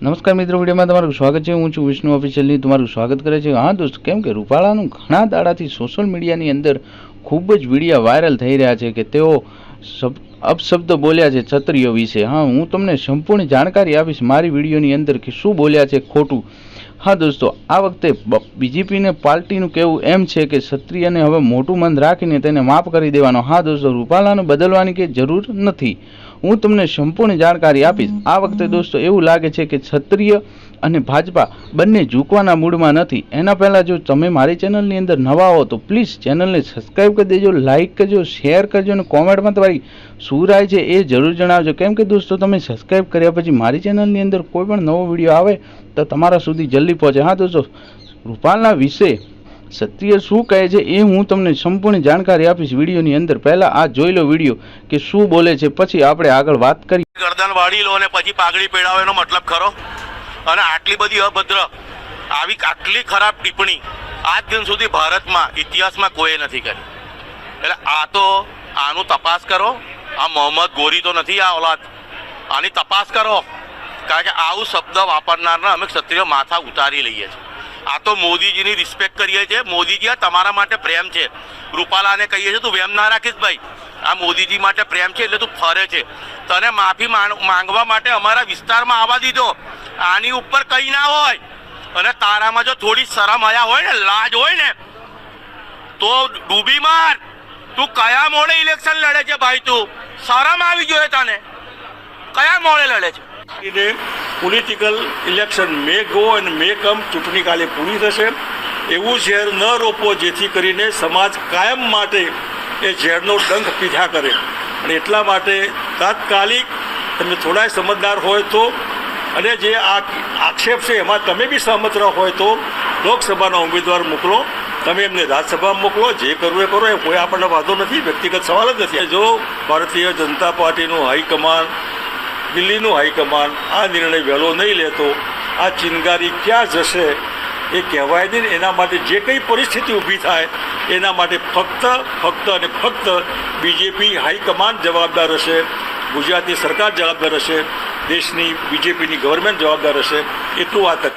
નમસ્કાર મિત્રો, વિડીયોમાં તમારું સ્વાગત છે। હું છું વિષ્ણુ ઓફિશિયલની તમારું સ્વાગત કરે છે। હા દોસ્તો, કેમ કે રૂપાલાનું ઘણા દાડાથી સોશિયલ મીડિયાની અંદર ખૂબ જ વિડીયો વાયરલ થઈ રહ્યા છે કે તેઓ અપશબ્દ બોલ્યા છે ક્ષત્રિયો વિશે। હા, હું તમને સંપૂર્ણ જાણકારી આપીશ મારી વિડીયોની અંદર કે શું બોલ્યા છે ખોટું। હા દોસ્તો, આ વખતે બીજેપીને પાર્ટીનું કહેવું એમ છે કે ક્ષત્રિયને હવે મોટું મન રાખીને તેને માફ કરી દેવાનો। હા દોસ્તો, રૂપાલાને બદલવાની કે જરૂર નથી। હું તમને સંપૂર્ણ જાણકારી આપીશ। આ વખતે દોસ્તો એવું લાગે છે કે ક્ષત્રિય અને ભાજપા બંને ઝૂકવાના મૂડમાં નથી। એના પહેલાં જો તમે મારી ચેનલની અંદર નવા હો તો પ્લીઝ ચેનલને સબસ્ક્રાઈબ કરી દેજો, લાઇક કરજો, શેર કરજો અને કોમેન્ટમાં તમારી શું રાય છે એ જરૂર જણાવજો। કેમ કે દોસ્તો, તમે સબસ્ક્રાઈબ કર્યા પછી મારી ચેનલની અંદર કોઈ પણ નવો વિડીયો આવે તો તમારા સુધી જલ્દી પહોંચે। હા દોસ્તો, રૂપાલના વિશે ક્ષત્રિય શું કહે છે એ હું તમને સંપૂર્ણ જાણકારી આપીશ વિડીયોની અંદર। પહેલા આ જોઈ લો વિડીયો કે શું બોલે છે, પછી આપણે આગળ વાત કરીએ। ગરદન વાળી લો અને પછી પાઘડી પહેરાવો એનો મતલબ ખરો? અને આટલી બધી અભદ્ર, આટલી ખરાબ ટિપ્પણી આજ દિન સુધી ભારતમાં ઇતિહાસમાં કોઈએ નથી કરી। એટલે આનું તપાસ કરો। આ મોહમ્મદ ગોરી તો નથી, આ ઓલાદ, આની તપાસ કરો। કારણ કે આવું શબ્દ વાપરનારના અમે ક્ષત્રિય માથા ઉતારી લઈએ છીએ। આ તો મોદીજીની રિસ્પેક્ટ કરીએ છીએ। મોદીજી, આ તમારા માટે પ્રેમ છે। રૂપાલાને કહીએ છીએ તું વેમ ના રાખીશ ભાઈ, આ મોદીજી માટે પ્રેમ છે એટલે તું ફરે છે। તને માફી માંગવા માટે અમારા વિસ્તારમાં આવવા દીધો। આની ઉપર કંઈ ના હોય અને તારામાં જો થોડી શરમ હયા હોય ને, લાજ હોય ને, તો ડૂબી માર। તું કયા મોડે ઇલેક્શન લડે છે ભાઈ? તું શરમ આવી જોઈએ તને? કયા મોડે લડે છે? પોલિટિકલ ઇલેક્શન મે ગો અને મે કમ, ચૂંટણી કાલે પૂરી થશે। એવું ઝેર ન રોપો જેથી કરીને સમાજ કાયમ માટે એ ઝેરનો ડંખ પીધા કરે। અને એટલા માટે તાત્કાલિક તમે થોડા સમજદાર હોય તો, અને જે આ આક્ષેપ છે એમાં તમે બી સહમત રહો હોય તો લોકસભાના ઉમેદવાર મોકલો, તમે એમને રાજ્યસભામાં મોકલો, જે કરવું એ કરો, એ કોઈ આપણને વાંધો નથી, વ્યક્તિગત સવાલ જ નથી। જો ભારતીય જનતા પાર્ટીનું હાઈકમાન્ડ, દિલ્હીનું હાઈકમાન્ડ આ નિર્ણય વહેલો નહીં લેતો આ ચિનગારી ક્યાં જશે એ કહેવાય નહીં। એના માટે જે કંઈ પરિસ્થિતિ ઊભી થાય એના માટે ફક્ત અને ફક્ત બીજેપી હાઈકમાન્ડ જવાબદાર હશે, ગુજરાતની સરકાર જવાબદાર હશે, દેશની બીજેપીની ગવર્મેન્ટ જવાબદાર હશે। એટલું આ તક